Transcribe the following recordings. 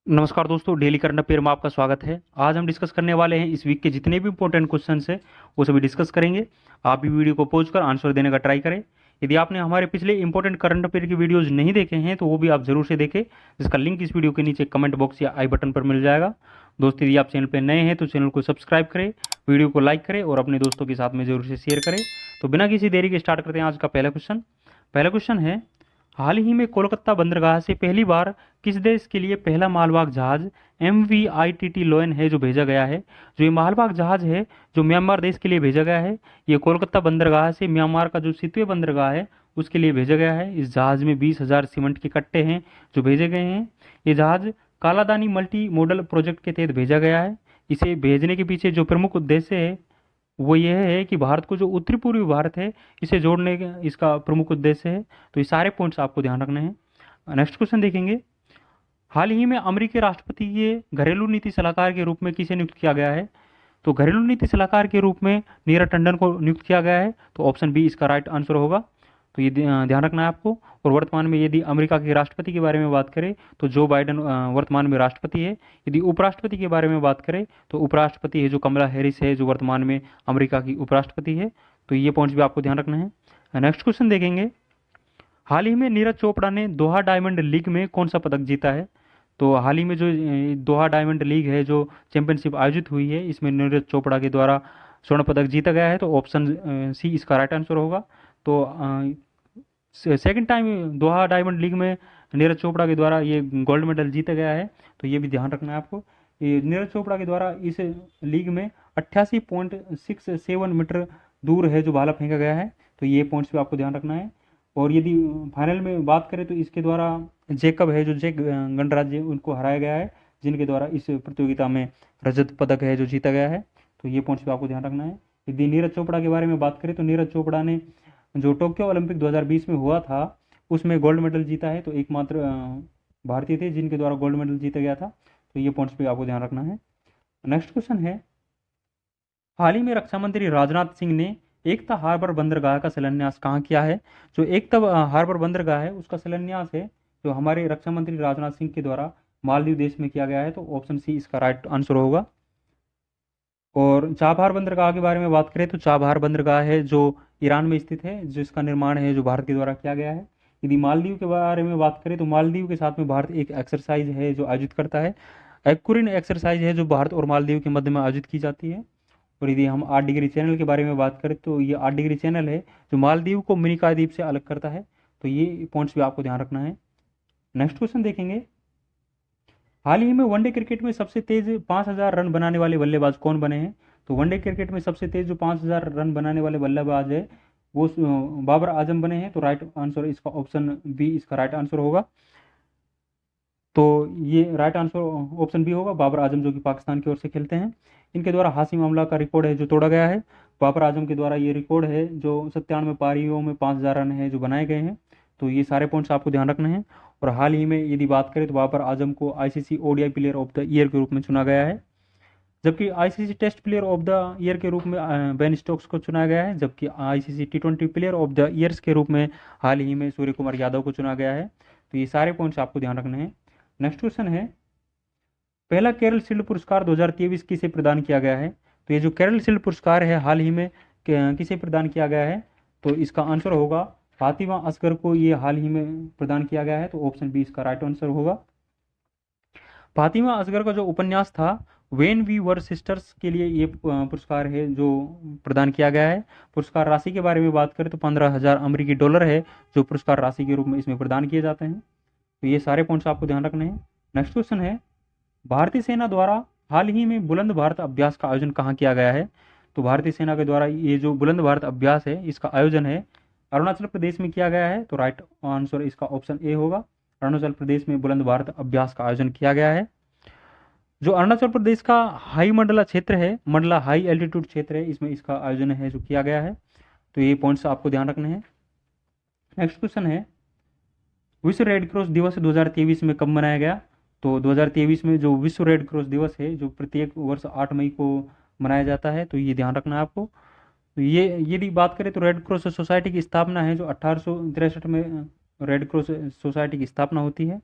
नमस्कार दोस्तों, daily current affair में आपका स्वागत है। आज हम डिस्कस करने वाले हैं इस वीक के जितने भी इंपॉर्टेंट क्वेश्चंस हैं वो सभी डिस्कस करेंगे। आप भी वीडियो को पॉज कर आंसर देने का ट्राई करें। यदि आपने हमारे पिछले इंपॉर्टेंट करंट अफेयर की वीडियोस नहीं देखे हैं तो वो भी आप जरूर से देखें, जिसका लिंक इस वीडियो के नीचे कमेंट बॉक्स या आई बटन पर मिल जाएगा। दोस्तों, यदि आप चैनल पर नए हैं तो चैनल को सब्सक्राइब करें, वीडियो को लाइक करें और अपने दोस्तों के साथ में जरूर से शेयर करें। तो बिना किसी देरी के स्टार्ट करते हैं आज का पहला क्वेश्चन है, हाल ही में कोलकाता बंदरगाह से पहली बार किस देश के लिए पहला मालवाहक जहाज MV-ITT लोयन है जो भेजा गया है। जो ये मालवाहक जहाज है जो म्यांमार देश के लिए भेजा गया है, ये कोलकाता बंदरगाह से म्यांमार का जो सितवे बंदरगाह है उसके लिए भेजा गया है। इस जहाज में 20,000 सीमेंट के कट्टे हैं जो भेजे गए हैं। ये जहाज कालादानी मल्टी मॉडल प्रोजेक्ट के तहत भेजा गया है। इसे भेजने के पीछे जो प्रमुख उद्देश्य है वो यह है कि भारत को, जो उत्तरी पूर्वी भारत है, इसे जोड़ने का इसका प्रमुख उद्देश्य है। तो ये सारे पॉइंट्स आपको ध्यान रखने हैं। नेक्स्ट क्वेश्चन देखेंगे, हाल ही में अमेरिकी राष्ट्रपति के घरेलू नीति सलाहकार के रूप में किसे नियुक्त किया गया है। तो घरेलू नीति सलाहकार के रूप में नीरज टंडन को नियुक्त किया गया है। तो ऑप्शन बी इसका राइट आंसर होगा। तो ये ध्यान रखना है आपको। और वर्तमान में यदि अमेरिका के राष्ट्रपति के बारे में बात करें तो जो बाइडन वर्तमान में राष्ट्रपति है। यदि उपराष्ट्रपति के बारे में बात करें तो उपराष्ट्रपति है जो कमला हैरिस है, जो वर्तमान में अमेरिका की उपराष्ट्रपति है। तो ये पॉइंट्स भी आपको ध्यान रखना है। नेक्स्ट क्वेश्चन देखेंगे, हाल ही में नीरज चोपड़ा ने दोहा डायमंड लीग में कौन सा पदक जीता है। तो हाल ही में जो दोहा डायमंड लीग है, जो चैंपियनशिप आयोजित हुई है, इसमें नीरज चोपड़ा के द्वारा स्वर्ण पदक जीता गया है। तो ऑप्शन सी इसका राइट आंसर होगा। तो सेकंड टाइम दोहा डायमंड लीग में नीरज चोपड़ा के द्वारा ये गोल्ड मेडल जीता गया है। तो ये भी ध्यान रखना है आपको। ये नीरज चोपड़ा के द्वारा इस लीग में 88.67 मीटर दूर है जो भाला फेंका गया है। तो ये पॉइंट्स भी आपको ध्यान रखना है। और यदि फाइनल में बात करें तो इसके द्वारा जेकब है, जो जैक गणराज्य, उनको हराया गया है, जिनके द्वारा इस प्रतियोगिता में रजत पदक है जो जीता गया है। तो ये पॉइंट्स भी आपको ध्यान रखना है। यदि नीरज चोपड़ा के बारे में बात करें तो नीरज चोपड़ा ने जो टोक्यो ओलंपिक 2020 में हुआ था उसमें गोल्ड मेडल जीता है। तो एकमात्र भारतीय थे जिनके द्वारा गोल्ड मेडल जीता गया था। तो ये पॉइंट्स पे आपको ध्यान रखना है। नेक्स्ट क्वेश्चन है, हाल ही में रक्षा मंत्री राजनाथ सिंह ने एकता हार्बर बंदरगाह का शिलान्यास कहाँ किया है। जो एकता हार्बर बंदरगाह है उसका शिलान्यास है जो हमारे रक्षा मंत्री राजनाथ सिंह के द्वारा मालदीव देश में किया गया है। तो ऑप्शन सी इसका राइट आंसर होगा। और चाबहार बंदरगाह के बारे में बात करें तो चाबहार बंदरगाह है जो ईरान में स्थित है, जिसका निर्माण है जो भारत के द्वारा किया गया है। यदि मालदीव के बारे में बात करें तो मालदीव के साथ में भारत एक एक्सरसाइज है जो आयोजित करता है। एक्कुरिन एक्सरसाइज है जो भारत और मालदीव के मध्य में आयोजित की जाती है। और यदि हम 8 डिग्री चैनल के बारे में बात करें तो ये 8 डिग्री चैनल है जो मालदीव को मिनिकॉय द्वीप से अलग करता है। तो ये पॉइंट्स भी आपको ध्यान रखना है। नेक्स्ट क्वेश्चन देखेंगे, हाल ही में वनडे क्रिकेट में सबसे तेज 5,000 रन बनाने वाले बल्लेबाज कौन बने हैं। तो वनडे क्रिकेट में सबसे तेज जो 5,000 रन बनाने वाले बल्लेबाज है वो बाबर आजम बने हैं। तो राइट आंसर इसका ऑप्शन बी इसका राइट आंसर होगा। तो ये राइट आंसर ऑप्शन बी होगा, बाबर आजम, जो कि पाकिस्तान की ओर से खेलते हैं। इनके द्वारा हाशिम अमला का रिकॉर्ड है जो तोड़ा गया है। बाबर आजम के द्वारा ये रिकॉर्ड है जो 97 पारियों में 5,000 रन है जो बनाए गए हैं। तो ये सारे पॉइंट्स आपको ध्यान रखने हैं। और हाल ही में यदि बात करें तो बाबर आजम को ICC ODI player of the year के रूप में चुना गया है, जबकि ICC test player of the year के रूप में बेन स्टोक्स को चुना गया है, जबकि ICC T20 player of the years के रूप में हाल ही में सूर्य कुमार यादव को चुना गया है। तो ये सारे पॉइंट्स आपको ध्यान रखने हैं। नेक्स्ट क्वेश्चन है, पहला केरल शील्ड पुरस्कार 2023 किसे प्रदान किया गया है। तो ये जो केरल शील्ड पुरस्कार है हाल ही में किसे प्रदान किया गया है। तो इसका आंसर होगा फातिमा असगर को ये हाल ही में प्रदान किया गया है। तो ऑप्शन बी इसका राइट आंसर होगा। फातिमा असगर का जो उपन्यास था वेन वी वर सिस्टर्स के लिए ये पुरस्कार है जो प्रदान किया गया है। पुरस्कार राशि के बारे में बात करें तो 15,000 अमेरिकी डॉलर है जो पुरस्कार राशि के रूप में इसमें प्रदान किए जाते हैं। तो ये सारे पॉइंट्स आपको ध्यान रखने हैं। नेक्स्ट क्वेश्चन है, भारतीय सेना द्वारा हाल ही में बुलंद भारत अभ्यास का आयोजन कहाँ किया गया है। तो भारतीय सेना के द्वारा ये जो बुलंद भारत अभ्यास है इसका आयोजन है अरुणाचल प्रदेश में किया गया है। तो राइट आंसर इसका ऑप्शन ए होगा। अरुणाचल प्रदेश में बुलंद भारत अभ्यास का आयोजन किया गया है। जो अरुणाचल प्रदेश का हाई मंडला क्षेत्र है, मंडला हाई एल्टीट्यूड क्षेत्र है, इसमें इसका आयोजन है जो किया गया है। तो ये पॉइंट्स आपको ध्यान रखने हैं। नेक्स्ट क्वेश्चन है, विश्व रेड क्रॉस दिवस 2023 में कब मनाया गया। तो 2023 में जो विश्व रेड क्रॉस दिवस है जो प्रत्येक वर्ष 8 मई को मनाया जाता है। तो ये ध्यान रखना है आपको। तो ये यदि बात करें तो रेड क्रॉस सोसाइटी की स्थापना है जो 1863 में रेड क्रॉस सोसाइटी की स्थापना होती है।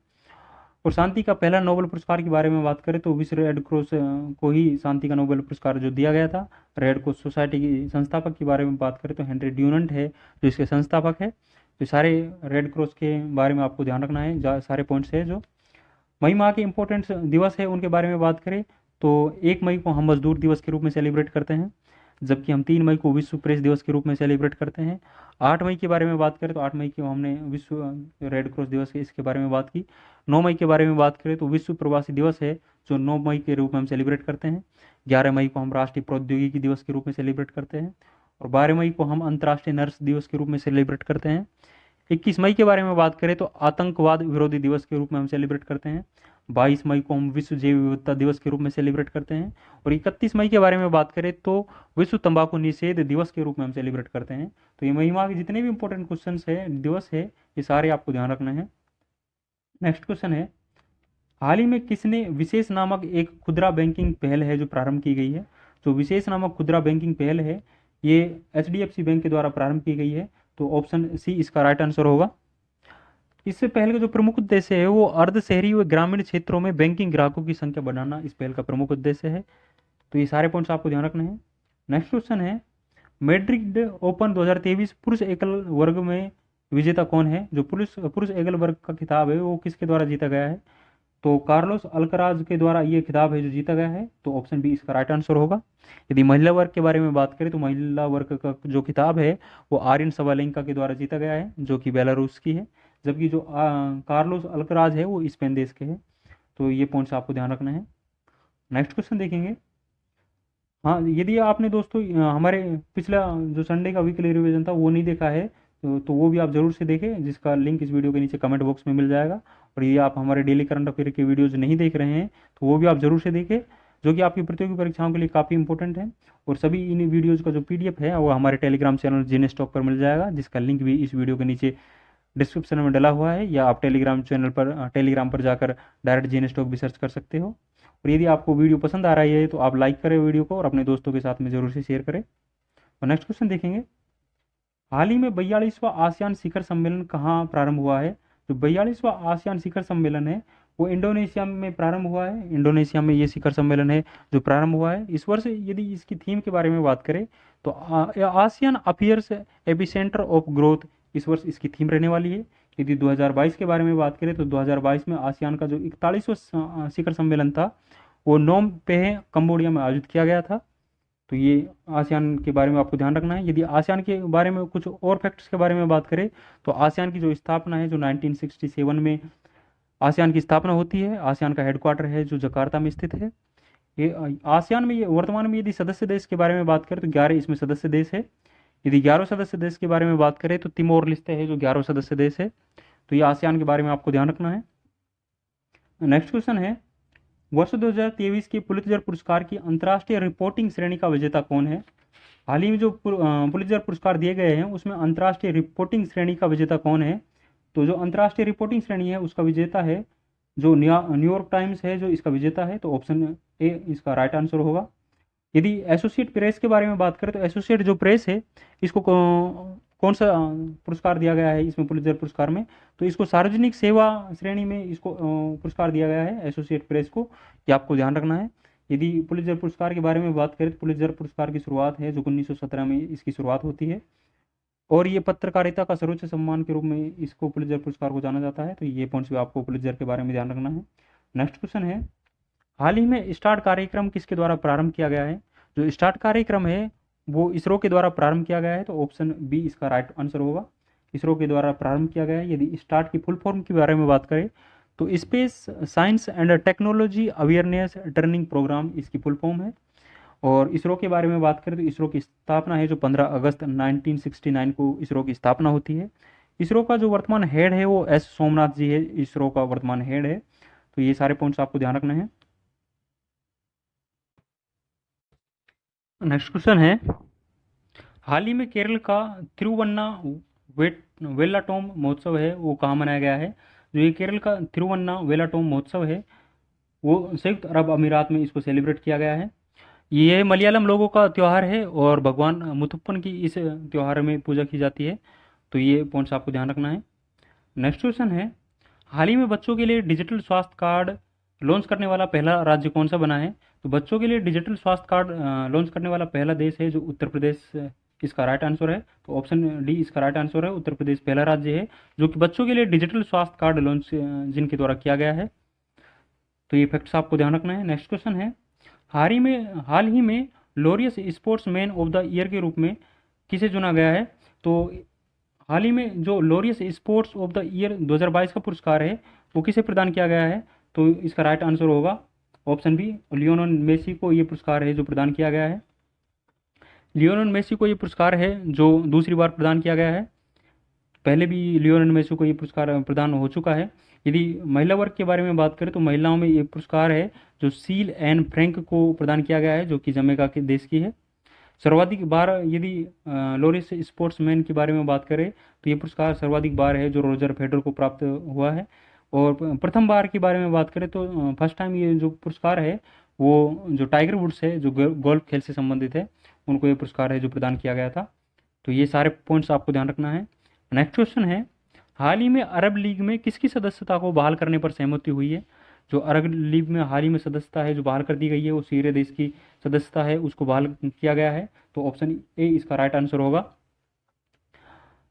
और शांति का पहला नोबेल पुरस्कार के बारे में बात करें तो विश्व रेड क्रॉस को ही शांति का नोबेल पुरस्कार जो दिया गया था। रेड क्रॉस सोसाइटी की संस्थापक के बारे में बात करें तो हेनरी ड्यूनंट है जो इसके संस्थापक है। तो सारे रेड क्रॉस के बारे में आपको ध्यान रखना है, सारे पॉइंट्स है। जो मई माह के इंपॉर्टेंट दिवस है उनके बारे में बात करें तो 1 मई को हम मजदूर दिवस के रूप में सेलिब्रेट करते हैं, जबकि हम 3 मई को विश्व प्रेस दिवस के रूप में सेलिब्रेट करते हैं। 8 मई के बारे में बात करें तो 8 मई को हमने विश्व रेड क्रॉस दिवस इसके बारे में बात की। 9 मई के बारे में बात करें तो विश्व प्रवासी दिवस है जो 9 मई के रूप में हम सेलिब्रेट करते हैं। 11 मई को हम राष्ट्रीय प्रौद्योगिकी दिवस के रूप में सेलिब्रेट करते हैं और 12 मई को हम अंतर्राष्ट्रीय नर्स दिवस के रूप में सेलिब्रेट करते हैं। 21 मई के बारे में बात करें तो आतंकवाद विरोधी दिवस के रूप में हम सेलिब्रेट करते हैं। 22 मई को हम विश्व जैव विविधता दिवस के रूप में सेलिब्रेट करते हैं और 31 मई के बारे में बात करें तो विश्व तंबाकू निषेध दिवस के रूप में हम सेलिब्रेट करते हैं। तो ये मई माह के जितने भी इंपॉर्टेंट क्वेश्चन है, दिवस है, ये सारे आपको ध्यान रखना है। नेक्स्ट क्वेश्चन है, हाल ही में किसने विशेष नामक एक खुदरा बैंकिंग पहल है जो प्रारंभ की गई है। जो विशेष नामक खुदरा बैंकिंग पहल है ये HDFC बैंक के द्वारा प्रारंभ की गई है। तो ऑप्शन सी इसका राइट आंसर होगा। इससे पहले का जो प्रमुख उद्देश्य है वो अर्ध शहरी व ग्रामीण क्षेत्रों में बैंकिंग ग्राहकों की संख्या बढ़ाना इस पहल का प्रमुख उद्देश्य है। तो ये सारे पॉइंट्स आपको ध्यान रखने हैं। नेक्स्ट क्वेश्चन है, मैड्रिड ओपन 2023 पुरुष एकल वर्ग में विजेता कौन है। जो पुरुष एकल वर्ग का खिताब है वो किसके द्वारा जीता गया है। तो कार्लोस अल्कराज के द्वारा ये खिताब है जो जीता गया है। तो ऑप्शन बी इसका राइट आंसर होगा। यदि महिला वर्ग के बारे में बात करें तो महिला वर्ग का जो खिताब है वो आर्यन सवालेंका के द्वारा जीता गया है जो कि बेलारूस की है, जबकि जो कार्लोस अल्कराज है वो स्पेन देश के हैं। तो ये पॉइंट्स आपको ध्यान रखना है। नेक्स्ट क्वेश्चन देखेंगे। हाँ, यदि आपने दोस्तों हमारे पिछला जो संडे का वीकली रिवीजन था वो नहीं देखा है तो वो भी आप जरूर से देखें, जिसका लिंक इस वीडियो के नीचे कमेंट बॉक्स में मिल जाएगा। और ये आप हमारे डेली करंट अफेयर के वीडियोज नहीं देख रहे हैं तो वो भी आप जरूर से देखें, जो कि आपकी प्रतियोगी परीक्षाओं के लिए काफ़ी इंपॉर्टेंट है। और सभी इन वीडियोज़ का जो PDF है वो हमारे टेलीग्राम चैनल जीने स्टॉक पर मिल जाएगा, जिसका लिंक भी इस वीडियो के नीचे डिस्क्रिप्शन में डला हुआ है, या आप टेलीग्राम पर जाकर डायरेक्ट जीने स्टॉक भी सर्च कर सकते हो। और यदि आपको वीडियो पसंद आ रही है तो आप लाइक करें वीडियो को और अपने दोस्तों के साथ में जरूर से शेयर करें। और नेक्स्ट क्वेश्चन देखेंगे, हाल ही में 42वां आसियान शिखर सम्मेलन कहाँ प्रारंभ हुआ है। जो 42वां आसियान शिखर सम्मेलन है वो इंडोनेशिया में प्रारंभ हुआ है। इंडोनेशिया में ये शिखर सम्मेलन है जो प्रारंभ हुआ है इस वर्ष। यदि इसकी थीम के बारे में बात करें तो ASEAN affairs epicentre of growth इस वर्ष इसकी थीम रहने वाली है। यदि 2022 के बारे में बात करें तो 2022 में आसियान का जो 41वां शिखर सम्मेलन था वो नोम पे कंबोडिया में आयोजित किया गया था। तो ये आसियान के बारे में आपको ध्यान रखना है। यदि आसियान के बारे में कुछ और फैक्ट्स के बारे में बात करें तो आसियान की जो स्थापना है जो 1967 में आसियान की स्थापना होती है। आसियान का हेडक्वार्टर है जो जकार्ता में स्थित है। ये आसियान में ये वर्तमान में यदि सदस्य देश के बारे में बात करें तो 11 इसमें सदस्य देश है। यदि 11 सदस्य देश के बारे में बात करें तो तिमोर लिस्ते है जो 11 सदस्य देश है। तो ये आसियान के बारे में आपको ध्यान रखना है। नेक्स्ट क्वेश्चन है, वर्ष 2023 के पुलित्जर पुरस्कार की अंतर्राष्ट्रीय रिपोर्टिंग श्रेणी का विजेता कौन है। हाल ही में जो पुलित्जर पुरस्कार दिए गए हैं उसमें अंतर्राष्ट्रीय रिपोर्टिंग श्रेणी का विजेता कौन है। तो जो अंतर्राष्ट्रीय रिपोर्टिंग श्रेणी है उसका विजेता है जो न्यूयॉर्क टाइम्स है जो इसका विजेता है। तो ऑप्शन ए इसका राइट आंसर होगा। यदि एसोसिएट प्रेस के बारे में बात करें तो एसोसिएट जो प्रेस है इसको कौन सा पुरस्कार दिया गया है इसमें पुलित्जर पुरस्कार में। तो इसको सार्वजनिक सेवा श्रेणी में इसको पुरस्कार दिया गया है एसोसिएट प्रेस को, ये आपको ध्यान रखना है। यदि पुलित्जर पुरस्कार के बारे में बात करें तो पुलित्जर पुरस्कार की शुरुआत है जो 1917 में इसकी शुरुआत होती है और ये पत्रकारिता का सर्वोच्च सम्मान के रूप में इसको पुलित्जर पुरस्कार को जाना जाता है। तो ये पॉइंट्स भी आपको पुलित्जर के बारे में ध्यान रखना है। नेक्स्ट क्वेश्चन है, हाल ही में स्टार्ट कार्यक्रम किसके द्वारा प्रारंभ किया गया है। जो स्टार्ट कार्यक्रम है वो इसरो के द्वारा प्रारंभ किया गया है। तो ऑप्शन बी इसका राइट आंसर होगा। इसरो के द्वारा प्रारंभ किया गया है। यदि स्टार्ट की फुल फॉर्म के बारे में बात करें तो space science and technology awareness training programme इसकी फुल फॉर्म है। और इसरो के बारे में बात करें तो इसरो की स्थापना है जो 15 अगस्त 1969 को इसरो की स्थापना होती है। इसरो का जो वर्तमान हेड है वो S सोमनाथ जी है, इसरो का वर्तमान हेड है। तो ये सारे पॉइंट्स आपको ध्यान रखना है। नेक्स्ट क्वेश्चन है, हाल ही में केरल का तिरुवन्ना वेलाटोम महोत्सव है वो कहाँ मनाया गया है। जो ये केरल का तिरुवन्ना वेलाटोम महोत्सव है वो संयुक्त अरब अमीरात में इसको सेलिब्रेट किया गया है। ये मलयालम लोगों का त्यौहार है और भगवान मुथुप्पन की इस त्यौहार में पूजा की जाती है। तो ये पॉइंट्स आपको ध्यान रखना है। नेक्स्ट क्वेश्चन है, हाल ही में बच्चों के लिए डिजिटल स्वास्थ्य कार्ड लॉन्च करने वाला पहला राज्य कौन सा बना है? तो बच्चों के लिए डिजिटल स्वास्थ्य कार्ड लॉन्च करने वाला पहला देश है जो उत्तर प्रदेश इसका राइट आंसर है। तो ऑप्शन डी इसका राइट आंसर है। उत्तर प्रदेश पहला राज्य है जो कि बच्चों के लिए डिजिटल स्वास्थ्य कार्ड लॉन्च जिनके द्वारा किया गया है। तो ये फैक्ट्स आपको ध्यान रखना है। नेक्स्ट क्वेश्चन है, हाल ही में Laureus sportsman of the year के रूप में किसे चुना गया है? तो हाल ही में जो Laureus sports of the year 2022 का पुरस्कार है वो किसे प्रदान किया गया है? तो इसका राइट आंसर होगा ऑप्शन बी, लियोनेल मेसी को ये पुरस्कार है जो प्रदान किया गया है। लियोनेल मेसी को ये पुरस्कार है जो दूसरी बार प्रदान किया गया है। पहले भी लियोनेल मेसी को ये पुरस्कार प्रदान हो चुका है। यदि महिला वर्ग के बारे में बात करें तो महिलाओं में ये पुरस्कार है जो सील एन फ्रैंक को प्रदान किया गया है जो कि जमैका के देश की है। सर्वाधिक बार यदि लॉरिस स्पोर्ट्समैन के बारे में बात करें तो ये पुरस्कार सर्वाधिक बार है जो रोजर फेडरर को प्राप्त हुआ है। और प्रथम बार के बारे में बात करें तो फर्स्ट टाइम ये जो पुरस्कार है वो जो टाइगर वुड्स है जो गोल्फ खेल से संबंधित है उनको ये पुरस्कार है जो प्रदान किया गया था। तो ये सारे पॉइंट्स आपको ध्यान रखना है। नेक्स्ट क्वेश्चन है, हाल ही में अरब लीग में किसकी सदस्यता को बहाल करने पर सहमति हुई है? जो अरब लीग में हाल ही में सदस्यता है जो बहाल कर दी गई है वो सीरिया देश की सदस्यता है उसको बहाल किया गया है। तो ऑप्शन ए इसका राइट आंसर होगा।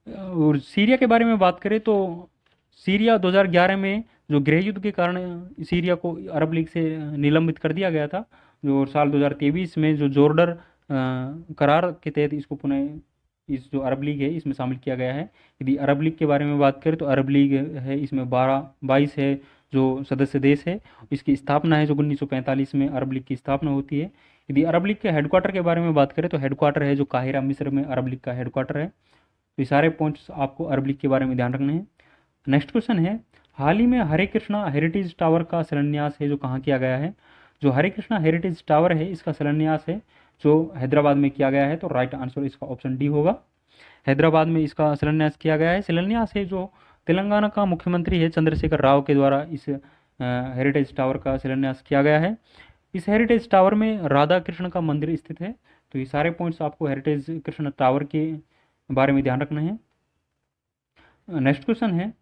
और सीरिया के बारे में बात करें तो सीरिया 2011 में जो गृह युद्ध के कारण सीरिया को अरब लीग से निलंबित कर दिया गया था। जो साल 2023 में जो जॉर्डन करार के तहत इसको पुनः इस जो अरब लीग है इसमें शामिल किया गया है। यदि अरब लीग के बारे में बात करें तो अरब लीग है इसमें 22 है जो सदस्य देश है। इसकी स्थापना है जो 1945 में अरब लीग की स्थापना होती है। यदि अरब लीग के हेडक्वार्टर के बारे में बात करें तो हेडक्वार्टर है जो काहिरा मिस्र में अरब लीग का हेडक्वार्टर है। तो ये सारे पॉइंट्स आपको अरब लीग के बारे में ध्यान रखने हैं। नेक्स्ट क्वेश्चन है, हाल ही में हरे कृष्णा हेरिटेज टावर का शिलान्यास है जो कहाँ किया गया है? जो हरे कृष्णा हेरिटेज टावर है इसका शिलान्यास है जो हैदराबाद में किया गया है। तो राइट आंसर इसका ऑप्शन डी होगा। हैदराबाद में इसका शिलान्यास किया गया है। शिलान्यास है जो तेलंगाना का मुख्यमंत्री है चंद्रशेखर राव के द्वारा इस हेरिटेज टावर का शिलान्यास किया गया है। इस हेरिटेज टावर में राधा कृष्ण का मंदिर स्थित है। तो ये सारे पॉइंट्स आपको हेरिटेज कृष्ण टावर के बारे में ध्यान रखना है। नेक्स्ट क्वेश्चन है,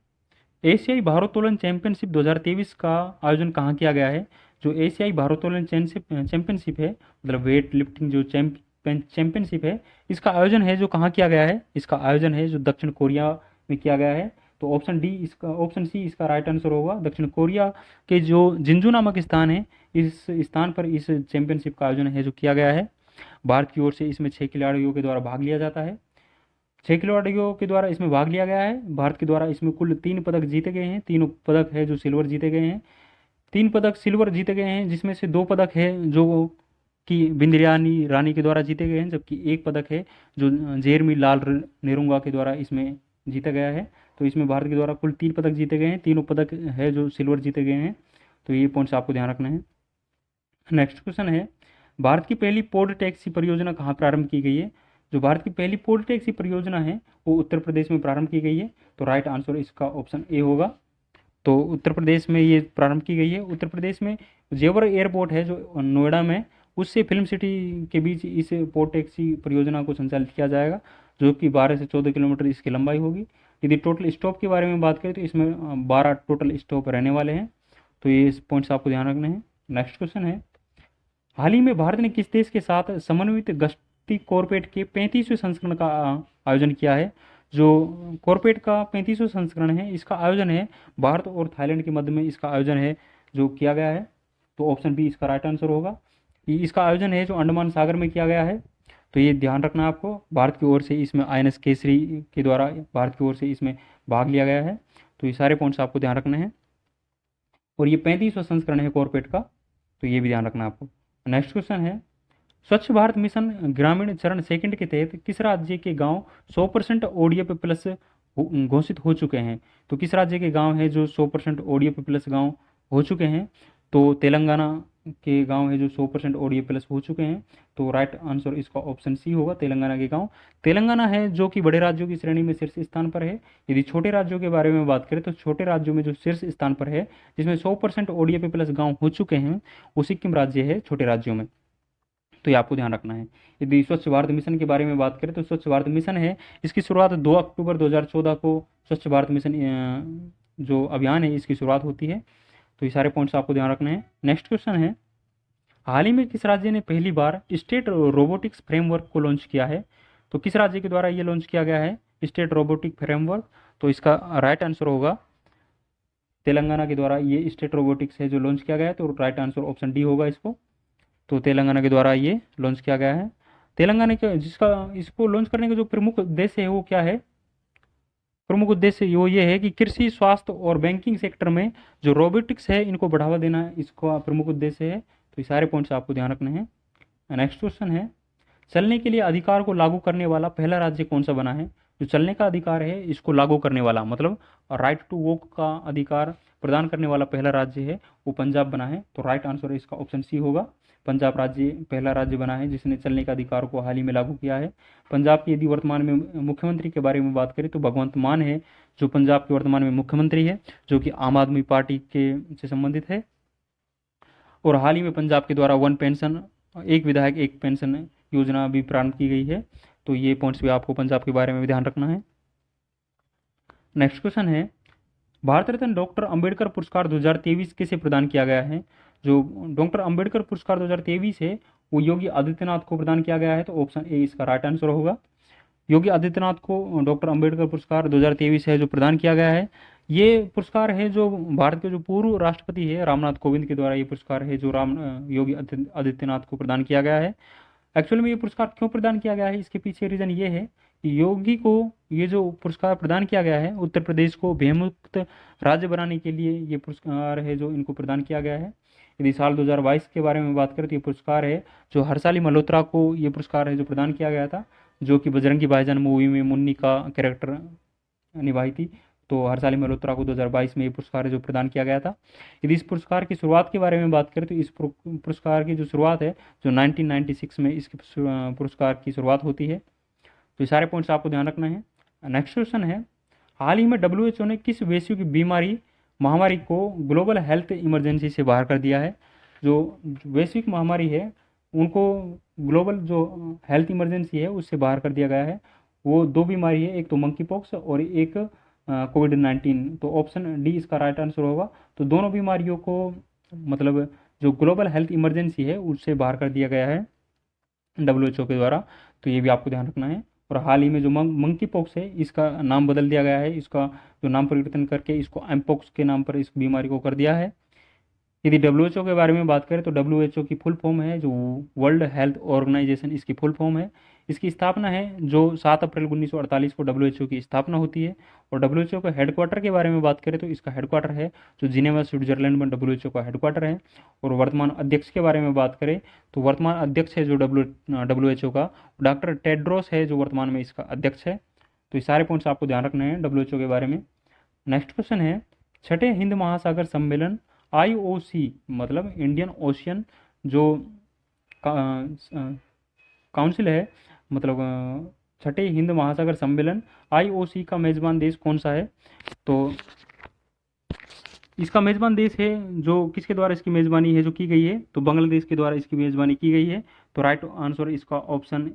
एशियाई भारोत्तोलन चैंपियनशिप 2023 का आयोजन कहाँ किया गया है? जो एशियाई भारोत्तोलन चैंपियनशिप है मतलब वेट लिफ्टिंग जो चैंपियनशिप है इसका आयोजन है जो कहाँ किया गया है? इसका आयोजन है जो दक्षिण कोरिया में किया गया है। तो ऑप्शन सी इसका राइट आंसर होगा। दक्षिण कोरिया के जो जिंजू नामक स्थान है इस स्थान पर इस चैंपियनशिप का आयोजन है जो किया गया है। भारत की ओर से इसमें 6 खिलाड़ियों के द्वारा भाग लिया जाता है। 6 खिलाड़ियों के द्वारा इसमें भाग लिया गया है। भारत के द्वारा इसमें कुल 3 पदक जीते गए हैं। तीनों पदक है जो सिल्वर जीते गए हैं। 3 पदक सिल्वर जीते गए हैं जिसमें से 2 पदक है जो कि बिंद्रियानी रानी के द्वारा जीते गए हैं जबकि 1 पदक है जो जेरमी लाल नेरुंगा के द्वारा इसमें जीता गया है। तो इसमें भारत के द्वारा कुल 3 पदक जीते गए हैं। तीनों पदक है जो सिल्वर जीते गए हैं। तो ये पॉइंट्स आपको ध्यान रखना है। नेक्स्ट क्वेश्चन है, भारत की पहली पोर्ट टैक्सी परियोजना कहाँ प्रारंभ की गई है? जो भारत की पहली पोर्ट टैक्सी परियोजना है वो उत्तर प्रदेश में प्रारंभ की गई है। तो राइट आंसर इसका ऑप्शन ए होगा। तो उत्तर प्रदेश में ये प्रारंभ की गई है। उत्तर प्रदेश में जेवर एयरपोर्ट है जो नोएडा में उससे फिल्म सिटी के बीच इस पोर्ट टैक्सी परियोजना को संचालित किया जाएगा जो कि 12 से 14 किलोमीटर इसकी लंबाई होगी। यदि टोटल स्टॉप के बारे में बात करें तो इसमें 12 टोटल स्टॉप रहने वाले हैं। तो ये पॉइंट्स आपको ध्यान रखने हैं। नेक्स्ट क्वेश्चन है, हाल ही में भारत ने किस देश के साथ समन्वित गश्ती कॉर्पेट के 35वें संस्करण का आयोजन किया है? जो कॉर्पेट का 35वां संस्करण है इसका आयोजन है भारत और थाईलैंड के मध्य में इसका आयोजन है जो किया गया है। तो ऑप्शन बी इसका राइट आंसर होगा। इसका आयोजन है जो अंडमान सागर में किया गया है। तो ये ध्यान रखना है आपको। भारत की ओर से इसमें INS केसरी के द्वारा भारत की ओर से इसमें भाग लिया गया है। तो ये सारे पॉइंट्स आपको ध्यान रखने हैं। और ये 35वां संस्करण है कॉर्पेट का। तो ये भी ध्यान रखना है आपको। नेक्स्ट क्वेश्चन है, स्वच्छ भारत मिशन ग्रामीण चरण सेकंड के तहत किस राज्य के गांव 100% ODF प्लस घोषित हो चुके हैं? तो किस राज्य के गांव है जो 100% ODF प्लस गांव हो चुके हैं? तो तेलंगाना के गांव है जो 100% ODF प्लस हो चुके हैं। तो राइट आंसर इसका ऑप्शन सी होगा, तेलंगाना के गांव। तेलंगाना है जो कि बड़े राज्यों की श्रेणी में शीर्ष स्थान पर है। यदि छोटे राज्यों के बारे में बात करें तो छोटे राज्यों में जो शीर्ष स्थान पर है जिसमें 100% ODF प्लस गाँव हो चुके हैं वो सिक्किम राज्य है छोटे राज्यों में। तो ये आपको ध्यान रखना है। यदि स्वच्छ भारत मिशन के बारे में बात करें तो स्वच्छ भारत मिशन है इसकी शुरुआत 2 अक्टूबर 2014 को स्वच्छ भारत मिशन जो अभियान है इसकी शुरुआत होती है। तो ये सारे पॉइंट्स आपको ध्यान रखने हैं। नेक्स्ट क्वेश्चन है, हाल ही में किस राज्य ने पहली बार स्टेट रोबोटिक्स फ्रेमवर्क को लॉन्च किया है? तो किस राज्य के द्वारा ये लॉन्च किया गया है स्टेट रोबोटिक फ्रेमवर्क? तो इसका राइट आंसर होगा तेलंगाना के द्वारा ये स्टेट रोबोटिक्स है जो लॉन्च किया गया है। तो राइट आंसर ऑप्शन डी होगा इसको। तो तेलंगाना के द्वारा ये लॉन्च किया गया है। तेलंगाना के जिसका इसको लॉन्च करने का जो प्रमुख उद्देश्य है वो क्या है? प्रमुख उद्देश्य वो ये है कि कृषि, स्वास्थ्य और बैंकिंग सेक्टर में जो रोबोटिक्स है इनको बढ़ावा देना इसका प्रमुख उद्देश्य है। तो ये सारे पॉइंट्स आपको ध्यान रखने हैं। नेक्स्ट क्वेश्चन है, चलने के लिए अधिकार को लागू करने वाला पहला राज्य कौन सा बना है? जो चलने का अधिकार है इसको लागू करने वाला, मतलब राइट टू वॉक का अधिकार प्रदान करने वाला पहला राज्य है वो पंजाब बना है। तो राइट आंसर इसका ऑप्शन सी होगा। पंजाब राज्य पहला राज्य बना है जिसने चलने का अधिकार को हाल ही में लागू किया है। पंजाब की यदि वर्तमान में मुख्यमंत्री के बारे में बात करें तो भगवंत मान है जो पंजाब के वर्तमान में मुख्यमंत्री है, जो कि आम आदमी पार्टी के से संबंधित है। और हाल ही में पंजाब के द्वारा वन पेंशन, एक विधायक एक पेंशन योजना भी प्रारंभ की गई है। तो ये पॉइंट्स भी आपको पंजाब के बारे में भी ध्यान रखना है। नेक्स्ट क्वेश्चन है, भारत रत्न डॉक्टर अंबेडकर पुरस्कार 2023 किसे प्रदान किया गया है? जो डॉक्टर अंबेडकर पुरस्कार 2023 है वो योगी आदित्यनाथ को प्रदान किया गया है। तो ऑप्शन ए इसका राइट आंसर होगा। योगी आदित्यनाथ को डॉक्टर अंबेडकर पुरस्कार 2023 है जो प्रदान किया गया है। ये पुरस्कार है जो भारत के जो पूर्व राष्ट्रपति है रामनाथ कोविंद के द्वारा ये पुरस्कार है जो योगी आदित्यनाथ को प्रदान किया गया है। एक्चुअली में ये पुरस्कार क्यों प्रदान किया गया है इसके पीछे रीजन ये है कि योगी को ये जो पुरस्कार प्रदान किया गया है उत्तर प्रदेश को भेमुक्त राज्य बनाने के लिए ये पुरस्कार है जो इनको प्रदान किया गया है। यदि साल 2022 के बारे में बात करें तो ये पुरस्कार है जो हर्षाली मल्होत्रा को ये पुरस्कार है जो प्रदान किया गया था, जो कि बजरंगी भाईजान मूवी में मुन्नी का कैरेक्टर निभाई थी। तो हर्षाली मल्होत्रा को 2022 में ये पुरस्कार है जो प्रदान किया गया था। यदि इस पुरस्कार की शुरुआत के बारे में बात करें तो इस पुरस्कार की जो शुरुआत है जो 1996 में इस पुरस्कार की शुरुआत होती है। तो ये सारे पॉइंट्स आपको ध्यान रखना है। नेक्स्ट क्वेश्चन है, हाल ही में WHO ने किस वैश्विक बीमारी महामारी को ग्लोबल हेल्थ इमरजेंसी से बाहर कर दिया है? जो वैश्विक महामारी है उनको ग्लोबल जो हेल्थ इमरजेंसी है उससे बाहर कर दिया गया है। वो दो बीमारी है, एक तो मंकी पॉक्स और एक कोविड-19। तो ऑप्शन डी इसका राइट आंसर होगा। तो दोनों बीमारियों को मतलब जो ग्लोबल हेल्थ इमरजेंसी है उससे बाहर कर दिया गया है WHO के द्वारा। तो ये भी आपको ध्यान रखना है। और हाल ही में जो मंकी पॉक्स है इसका नाम बदल दिया गया है, इसका जो नाम परिवर्तन करके इसको एमपॉक्स के नाम पर इस बीमारी को कर दिया है। यदि WHO के बारे में बात करें तो WHO की फुल फॉर्म है जो वर्ल्ड हेल्थ ऑर्गेनाइजेशन, इसकी फुल फॉर्म है। इसकी स्थापना है जो 7 अप्रैल 1948 को WHO की स्थापना होती है। और WHO के हेडक्वार्टर के बारे में बात करें तो इसका हेडक्वार्टर है जो जिनेवा स्विट्जरलैंड में WHO का हेडक्वार्टर है। और वर्तमान अध्यक्ष के बारे में बात करें तो वर्तमान अध्यक्ष है जो WHO का डॉक्टर टेड्रोस है जो वर्तमान में इसका अध्यक्ष है। तो ये सारे पॉइंट्स आपको ध्यान रखने हैं WHO के बारे में। नेक्स्ट क्वेश्चन है, छठे हिंद महासागर सम्मेलन IOC मतलब इंडियन ओशियन जो काउंसिल है, मतलब छठे हिंद महासागर सम्मेलन IOC का मेजबान देश कौन सा है? तो इसका मेजबान देश है जो किसके द्वारा इसकी मेजबानी है जो की गई है? तो बांग्लादेश के द्वारा इसकी मेजबानी की गई है। तो राइट आंसर इसका ऑप्शन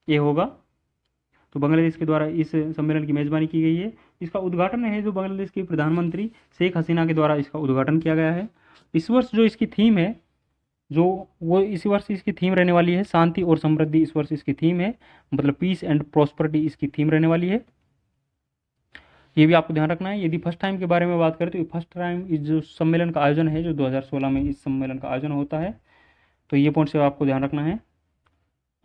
ए होगा। तो बांग्लादेश के द्वारा इस सम्मेलन की मेजबानी की गई है। इसका उद्घाटन है जो बांग्लादेश के प्रधानमंत्री शेख हसीना के द्वारा इसका उद्घाटन किया गया है। इस वर्ष जो इसकी थीम है जो वो इस वर्ष इसकी थीम रहने वाली है शांति और समृद्धि। इस वर्ष इसकी थीम है, मतलब पीस एंड प्रॉस्पेरिटी इसकी थीम रहने वाली है। ये भी आपको ध्यान रखना है। यदि फर्स्ट टाइम के बारे में बात करें तो फर्स्ट टाइम इस जो सम्मेलन का आयोजन है जो 2016 में इस सम्मेलन का आयोजन होता है। तो ये पॉइंट से आपको ध्यान रखना है।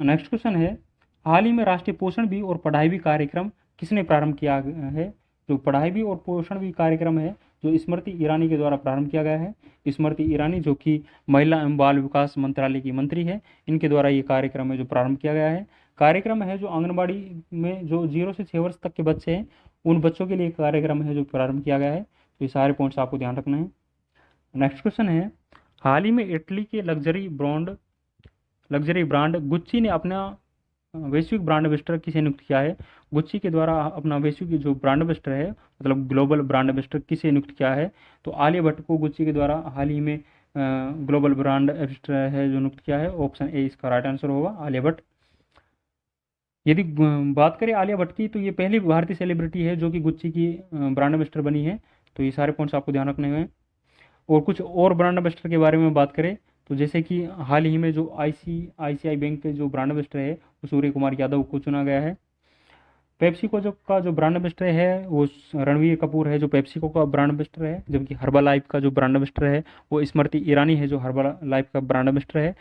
नेक्स्ट क्वेश्चन है, हाल ही में राष्ट्रीय पोषण भी और पढ़ाई भी कार्यक्रम किसने प्रारंभ किया है? जो पढ़ाई भी और पोषण भी कार्यक्रम है जो स्मृति ईरानी के द्वारा प्रारंभ किया गया है। स्मृति ईरानी जो कि महिला एवं बाल विकास मंत्रालय की मंत्री है, इनके द्वारा ये कार्यक्रम है जो प्रारंभ किया गया है। कार्यक्रम है जो आंगनबाड़ी में जो 0 से 6 वर्ष तक के बच्चे हैं उन बच्चों के लिए कार्यक्रम है जो प्रारंभ किया गया है। तो ये सारे पॉइंट्स आपको ध्यान रखना है। नेक्स्ट क्वेश्चन है, हाल ही में इटली के लग्जरी ब्रांड गुच्ची ने अपना वैश्विक ब्रांड एम्बेसडर किसे नियुक्त किया है? गुच्ची के द्वारा अपना वैश्विक जो ब्रांड एम्बेसडर है मतलब ग्लोबल ब्रांड एम्बेसडर किसे नियुक्त किया है? तो आलिया भट्ट को गुच्ची के द्वारा हाल ही में ग्लोबल ब्रांड एम्बेसडर है जो नियुक्त किया है। ऑप्शन ए इसका राइट आंसर होगा, आलिया भट्ट। यदि बात करें आलिया भट्ट की तो ये पहली भारतीय सेलिब्रिटी है जो कि गुच्ची की ब्रांड एम्बेसडर बनी है। तो ये सारे पॉइंट्स आपको ध्यान रखने हैं। और कुछ और ब्रांड एम्बेसडर के बारे में बात करें तो जैसे कि हाल ही में जो ICICI बैंक के जो ब्रांड एम्बेसडर है वो सूर्य कुमार यादव को चुना गया है। पेप्सिको जो ब्रांड एम्बेसडर है वो रणवीर कपूर है जो पेप्सिको का ब्रांड एम्बेसडर है, जबकि हर्बल लाइफ का जो ब्रांड एम्बेसडर है वो स्मृति ईरानी है जो हर्बल लाइफ का ब्रांड एम्बेसडर है।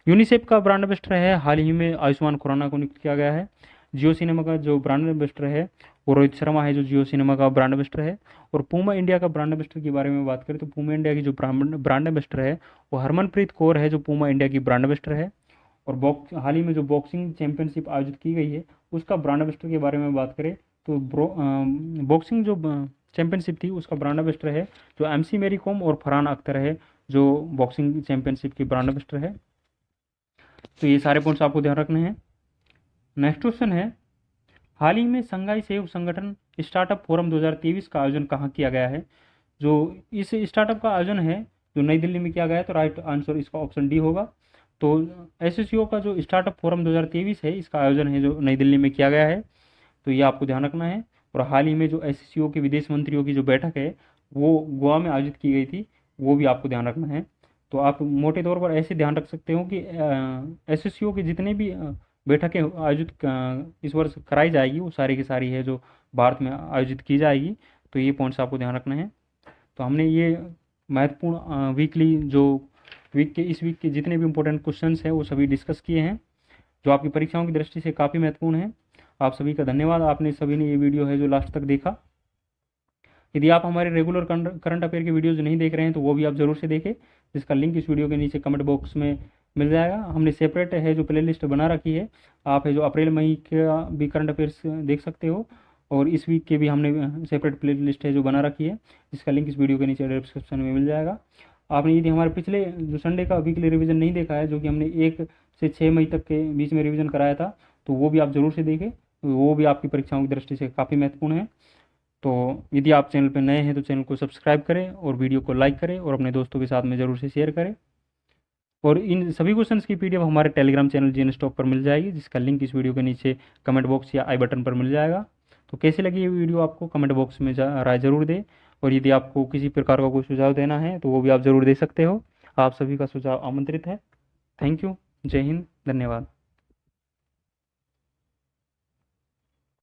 यूनिसेफ का ब्रांड एम्बेसडर है हाल ही में आयुष्मान खुराना को नियुक्त किया गया है। जियो सिनेमा का जो ब्रांड एम्बेसडर है वो रोहित शर्मा है जो जियो सिनेमा का ब्रांड एम्बेसडर है। और पूमा इंडिया का ब्रांड एम्बेसडर के बारे में बात करें तो पूमा इंडिया की जो ब्रांड एम्बेसडर है वो हरमनप्रीत कौर है जो पूमा इंडिया की ब्रांड एम्बेसडर है। और हाल ही में जो बॉक्सिंग चैंपियनशिप आयोजित की गई है उसका ब्रांड एम्बेसडर के बारे में बात करें तो बॉक्सिंग जो चैंपियनशिप थी उसका ब्रांड एम्बेसडर है जो MC मेरी कॉम और फरहान अख्तर है जो बॉक्सिंग चैंपियनशिप की ब्रांड एम्बेसडर है। तो ये सारे पॉइंट्स आपको ध्यान रखने हैं। नेक्स्ट क्वेश्चन है, हाल ही में संघाई सहयोग संगठन स्टार्टअप फोरम 2023 का आयोजन कहाँ किया गया है? जो इस स्टार्टअप का आयोजन है जो नई दिल्ली में किया गया है, तो राइट आंसर इसका ऑप्शन डी होगा। तो SCO का जो स्टार्टअप फोरम 2023 है इसका आयोजन है जो नई दिल्ली में किया गया है, तो ये आपको ध्यान रखना है। और हाल ही में जो SCO के विदेश मंत्रियों की जो बैठक है वो गोवा में आयोजित की गई थी, वो भी आपको ध्यान रखना है। तो आप मोटे तौर पर ऐसे ध्यान रख सकते हो कि SCO के जितने भी बैठकें आयोजित इस वर्ष कराई जाएगी वो सारी की सारी है जो भारत में आयोजित की जाएगी, तो ये पॉइंट्स आपको ध्यान रखना है। तो हमने ये महत्वपूर्ण इस वीक के जितने भी इंपॉर्टेंट क्वेश्चंस हैं वो सभी डिस्कस किए हैं जो आपकी परीक्षाओं की दृष्टि से काफ़ी महत्वपूर्ण है। आप सभी का धन्यवाद, आपने सभी ने ये वीडियो है जो लास्ट तक देखा। यदि आप हमारे रेगुलर करंट अफेयर के वीडियोज़ नहीं देख रहे हैं तो वो भी आप ज़रूर से देखें, जिसका लिंक इस वीडियो के नीचे कमेंट बॉक्स में मिल जाएगा। हमने सेपरेट है जो प्ले लिस्ट बना रखी है, आप है जो अप्रैल मई का भी करंट अफेयर्स देख सकते हो, और इस वीक के भी हमने सेपरेट प्ले लिस्ट है जो बना रखी है, जिसका लिंक इस वीडियो के नीचे डिस्क्रिप्शन में मिल जाएगा। आपने यदि हमारे पिछले जो संडे का वीकली रिवीजन नहीं देखा है, जो कि हमने 1 से 6 मई तक के बीच में रिवीजन कराया था, तो वो भी आप ज़रूर से देखें, वो भी आपकी परीक्षाओं की दृष्टि से काफ़ी महत्वपूर्ण है। तो यदि आप चैनल पर नए हैं तो चैनल को सब्सक्राइब करें और वीडियो को लाइक करें और अपने दोस्तों के साथ में ज़रूर से शेयर करें। और इन सभी क्वेश्चंस की PDF हमारे टेलीग्राम चैनल GN स्टॉक पर मिल जाएगी, जिसका लिंक इस वीडियो के नीचे कमेंट बॉक्स या आई बटन पर मिल जाएगा। तो कैसी लगी ये वीडियो आपको कमेंट बॉक्स में राय ज़रूर दें, और यदि आपको किसी प्रकार का कोई सुझाव देना है तो वो भी आप ज़रूर दे सकते हो। आप सभी का सुझाव आमंत्रित है। थैंक यू, जय हिंद, धन्यवाद।